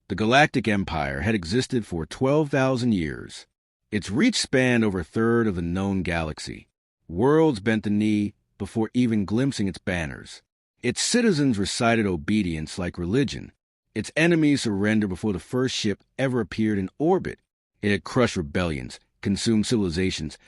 The Galactic Empire had existed for 12,000 years. Its reach spanned over a third of the known galaxy. Worlds bent the knee before even glimpsing its banners. Its citizens recited obedience like religion. Its enemies surrendered before the first ship ever appeared in orbit. It had crushed rebellions, consumed civilizations,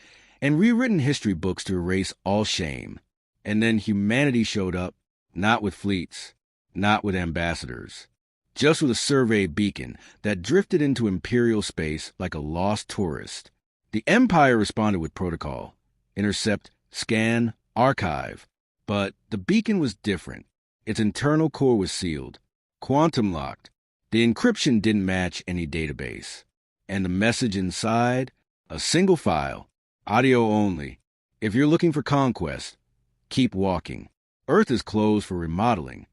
and rewritten history books to erase all shame. And then humanity showed up, not with fleets, not with ambassadors, just with a survey beacon that drifted into imperial space like a lost tourist. The Empire responded with protocol: intercept, scan, archive. But the beacon was different. Its internal core was sealed, quantum locked. The encryption didn't match any database. And the message inside? A single file, audio only. If you're looking for conquest, keep walking. Earth is closed for remodeling.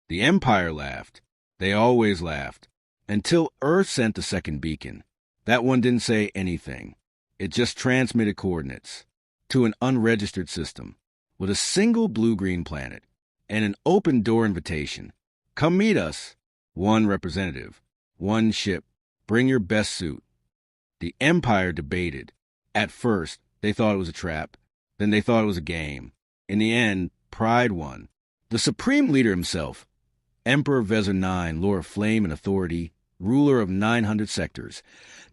The Empire laughed. They always laughed. Until Earth sent the second beacon. That one didn't say anything. It just transmitted coordinates to an unregistered system with a single blue-green planet and an open-door invitation. Come meet us. One representative, one ship. Bring your best suit. The Empire debated. At first, they thought it was a trap. Then they thought it was a game. In the end, pride won. The Supreme Leader himself, Emperor Vezir IX, Lord of Flame and Authority, ruler of 900 sectors,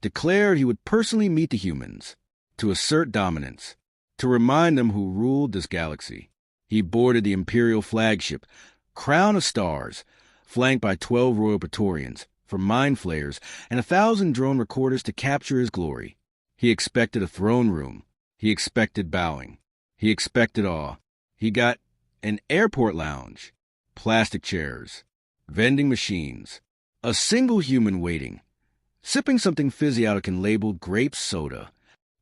declared he would personally meet the humans to assert dominance, to remind them who ruled this galaxy. He boarded the Imperial flagship, Crown of Stars, flanked by 12 Royal Praetorians, for mind flayers, and 1,000 drone recorders to capture his glory. He expected a throne room. He expected bowing. He expected awe. He got an airport lounge, plastic chairs, vending machines, a single human waiting, sipping something physiologic and labeled grape soda.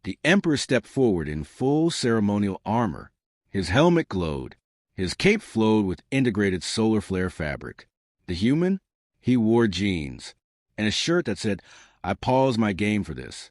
The Emperor stepped forward in full ceremonial armor. His helmet glowed. His cape flowed with integrated solar flare fabric. The human? He wore jeans and a shirt that said, "I paused my game for this."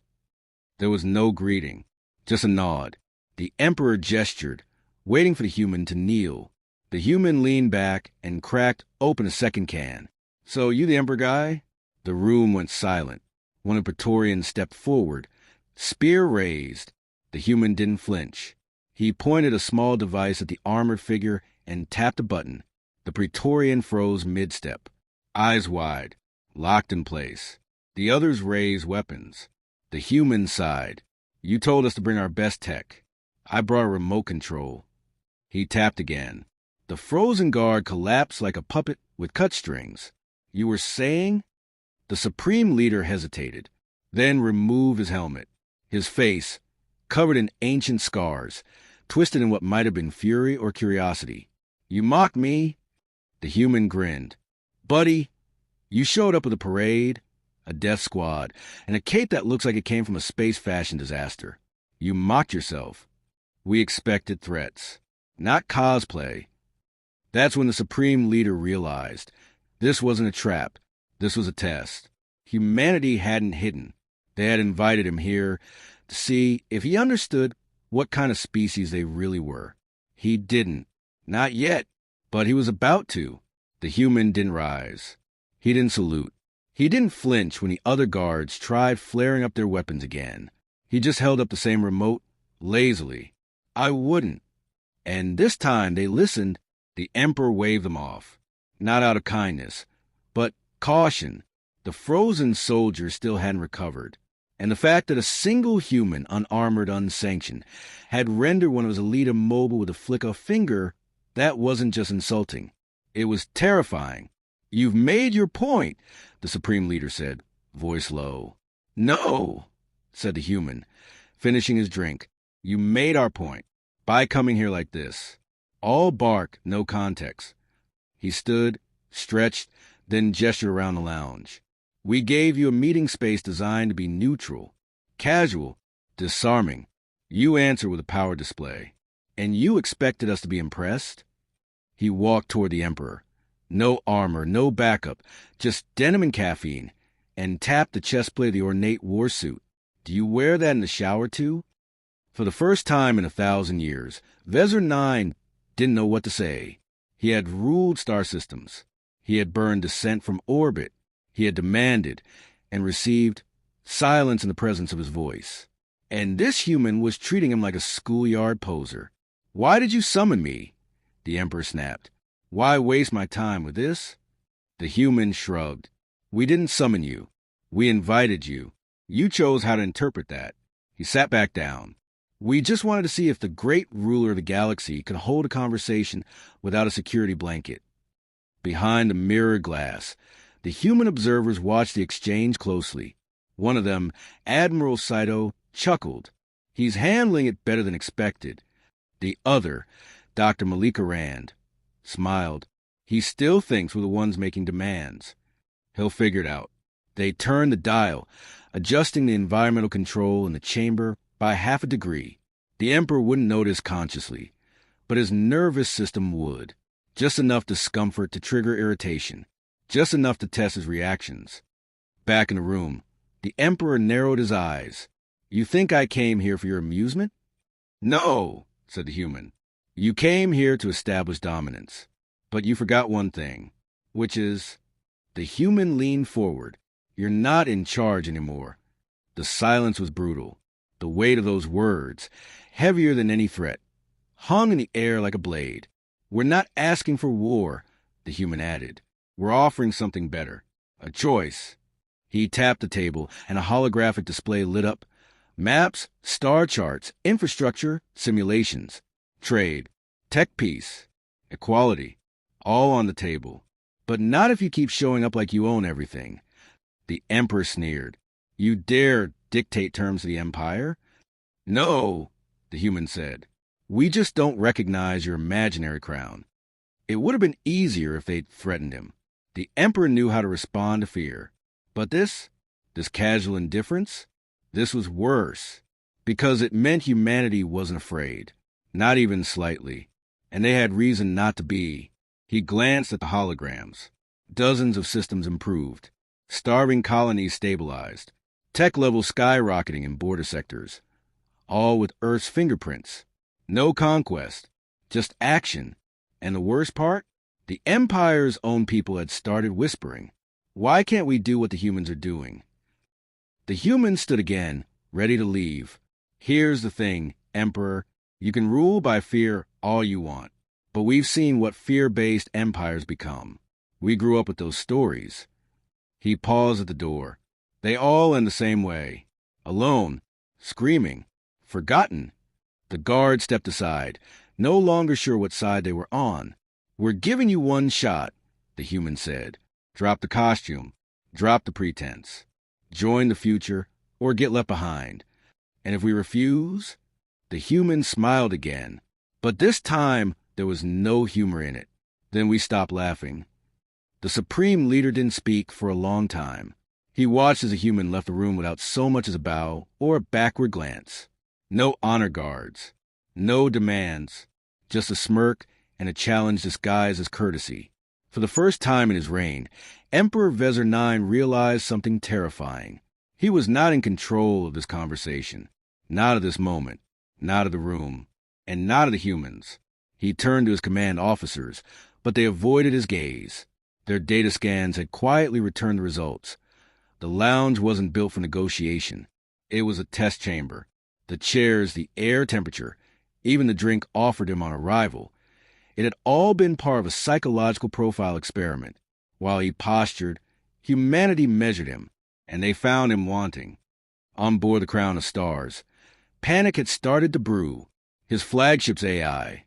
There was no greeting, just a nod. The Emperor gestured, waiting for the human to kneel. The human leaned back and cracked open a second can. "So you the Emperor guy?" The room went silent. One of the Praetorians stepped forward, spear raised. The human didn't flinch. He pointed a small device at the armored figure and tapped a button. The Praetorian froze mid-step, eyes wide, locked in place. The others raised weapons. The human sighed. "You told us to bring our best tech. I brought a remote control." He tapped again. The frozen guard collapsed like a puppet with cut strings. "You were saying?" The Supreme Leader hesitated, then removed his helmet. His face, covered in ancient scars, twisted in what might have been fury or curiosity. "You mocked me?" The human grinned. "Buddy, you showed up with a parade, a death squad, and a cape that looks like it came from a space fashion disaster. You mocked yourself. We expected threats, not cosplay." That's when the Supreme Leader realized this wasn't a trap. This was a test. Humanity hadn't hidden. They had invited him here to see if he understood what kind of species they really were. He didn't. Not yet. But he was about to. The human didn't rise. He didn't salute. He didn't flinch when the other guards tried flaring up their weapons again. He just held up the same remote, lazily. "I wouldn't." And this time they listened. The Emperor waved them off. Not out of kindness, but caution. The frozen soldiers still hadn't recovered. And the fact that a single human, unarmored, unsanctioned, had rendered one of his elite immobile with a flick of a finger, that wasn't just insulting. It was terrifying. "You've made your point," the Supreme Leader said, voice low. "No," said the human, finishing his drink. "You made our point by coming here like this. All bark, no context." He stood, stretched, then gestured around the lounge. "We gave you a meeting space designed to be neutral, casual, disarming. You answered with a power display. And you expected us to be impressed?" He walked toward the Emperor. No armor, no backup, just denim and caffeine, and tapped the chest plate of the ornate war suit. "Do you wear that in the shower too?" For the first time in 1,000 years, Vezir IX didn't know what to say. He had ruled star systems. He had burned descent from orbit. He had demanded and received silence in the presence of his voice. And this human was treating him like a schoolyard poser. "Why did you summon me?" the Emperor snapped. "Why waste my time with this?" The human shrugged. "We didn't summon you. We invited you. You chose how to interpret that." He sat back down. "We just wanted to see if the great ruler of the galaxy could hold a conversation without a security blanket." Behind the mirrored glass, the human observers watched the exchange closely. One of them, Admiral Saito, chuckled. He's handling it better than expected. The other, Dr. Malika Rand, smiled. He still thinks we're the ones making demands. He'll figure it out. They turned the dial, adjusting the environmental control in the chamber by half a degree. The Emperor wouldn't notice consciously, but his nervous system would. Just enough discomfort to trigger irritation. Just enough to test his reactions. Back in the room, the Emperor narrowed his eyes. "You think I came here for your amusement?" "No," said the human. "You came here to establish dominance. But you forgot one thing, which is..." The human leaned forward. "You're not in charge anymore." The silence was brutal. The weight of those words, heavier than any threat, hung in the air like a blade. "We're not asking for war," the human added. "We're offering something better. A choice." He tapped the table, and a holographic display lit up. Maps, star charts, infrastructure, simulations, trade, tech peace, equality, all on the table. "But not if you keep showing up like you own everything." The Emperor sneered. "You dare dictate terms to the Empire?" "No," the human said. "We just don't recognize your imaginary crown." It would have been easier if they'd threatened him. The Emperor knew how to respond to fear. But this casual indifference, this was worse, because it meant humanity wasn't afraid, not even slightly, and they had reason not to be. He glanced at the holograms. Dozens of systems improved. Starving colonies stabilized. Tech levels skyrocketing in border sectors. All with Earth's fingerprints. No conquest, just action. And the worst part? The Empire's own people had started whispering. "Why can't we do what the humans are doing?" The human stood again, ready to leave. "Here's the thing, Emperor. You can rule by fear all you want. But we've seen what fear-based empires become. We grew up with those stories." He paused at the door. "They all end the same way. Alone, screaming, forgotten." The guard stepped aside, no longer sure what side they were on. "We're giving you one shot," the human said. "Drop the costume. Drop the pretense. Join the future or get left behind. And if we refuse..." The human smiled again, but this time there was no humor in it. Then we stopped laughing. The Supreme Leader didn't speak for a long time. He watched as the human left the room without so much as a bow or a backward glance. No honor guards. No demands. Just a smirk and a challenge disguised as courtesy. For the first time in his reign, Emperor Vezir IX realized something terrifying. He was not in control of this conversation. Not of this moment. Not of the room. And not of the humans. He turned to his command officers, but they avoided his gaze. Their data scans had quietly returned the results. The lounge wasn't built for negotiation. It was a test chamber. The chairs, the air temperature, even the drink offered him on arrival. It had all been part of a psychological profile experiment. While he postured, humanity measured him, and they found him wanting. On board the Crown of Stars, panic had started to brew. His flagship's AI,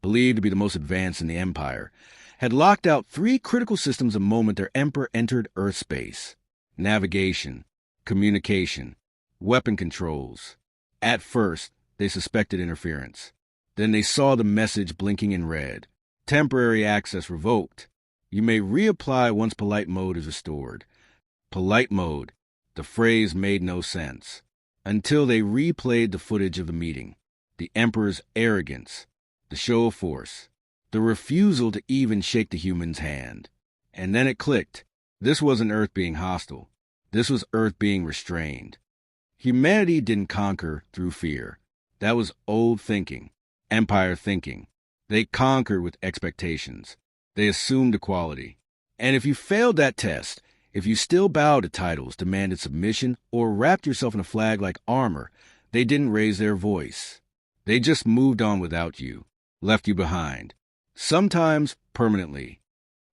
believed to be the most advanced in the Empire, had locked out 3 critical systems the moment their Emperor entered Earth space. Navigation, communication, weapon controls. At first, they suspected interference. Then they saw the message blinking in red. Temporary access revoked. You may reapply once polite mode is restored. Polite mode. The phrase made no sense. Until they replayed the footage of the meeting. The Emperor's arrogance. The show of force. The refusal to even shake the human's hand. And then it clicked. This wasn't Earth being hostile. This was Earth being restrained. Humanity didn't conquer through fear. That was old thinking. Empire thinking. They conquered with expectations. They assumed equality. And if you failed that test, If you still bowed to titles, demanded submission, or wrapped yourself in a flag like armor, they didn't raise their voice. They just moved on without you, left you behind, sometimes permanently.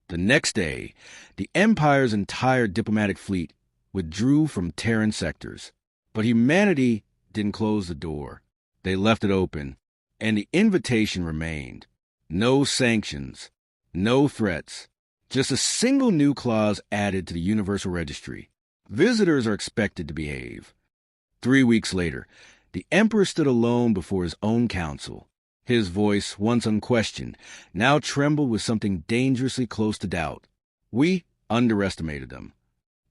The next day, the Empire's entire diplomatic fleet withdrew from Terran sectors. But humanity didn't close the door. They left it open, and the invitation remained. No sanctions, no threats, just a single new clause added to the Universal Registry. Visitors are expected to behave. 3 weeks later, the Emperor stood alone before his own council. His voice, once unquestioned, now trembled with something dangerously close to doubt. We underestimated them.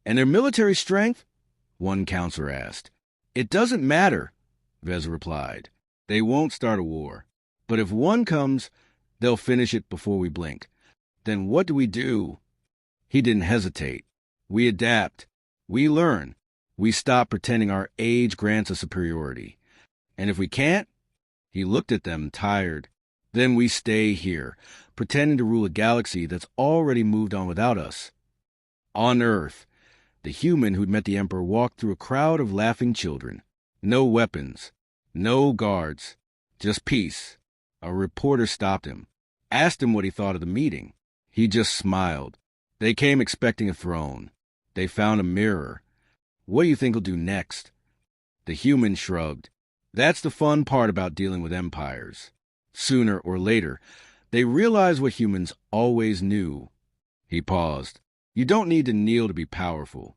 And their military strength? One counselor asked. It doesn't matter, Vez replied. They won't start a war. But if one comes, they'll finish it before we blink. Then what do? He didn't hesitate. We adapt. We learn. We stop pretending our age grants us superiority. And if we can't, he looked at them, tired. Then we stay here, pretending to rule a galaxy that's already moved on without us. On Earth, the human who'd met the Emperor walked through a crowd of laughing children. No weapons, no guards, just peace. A reporter stopped him, asked him what he thought of the meeting. He just smiled. They came expecting a throne. They found a mirror. What do you think he'll do next? The human shrugged. That's the fun part about dealing with empires. Sooner or later, they realize what humans always knew. He paused. You don't need to kneel to be powerful.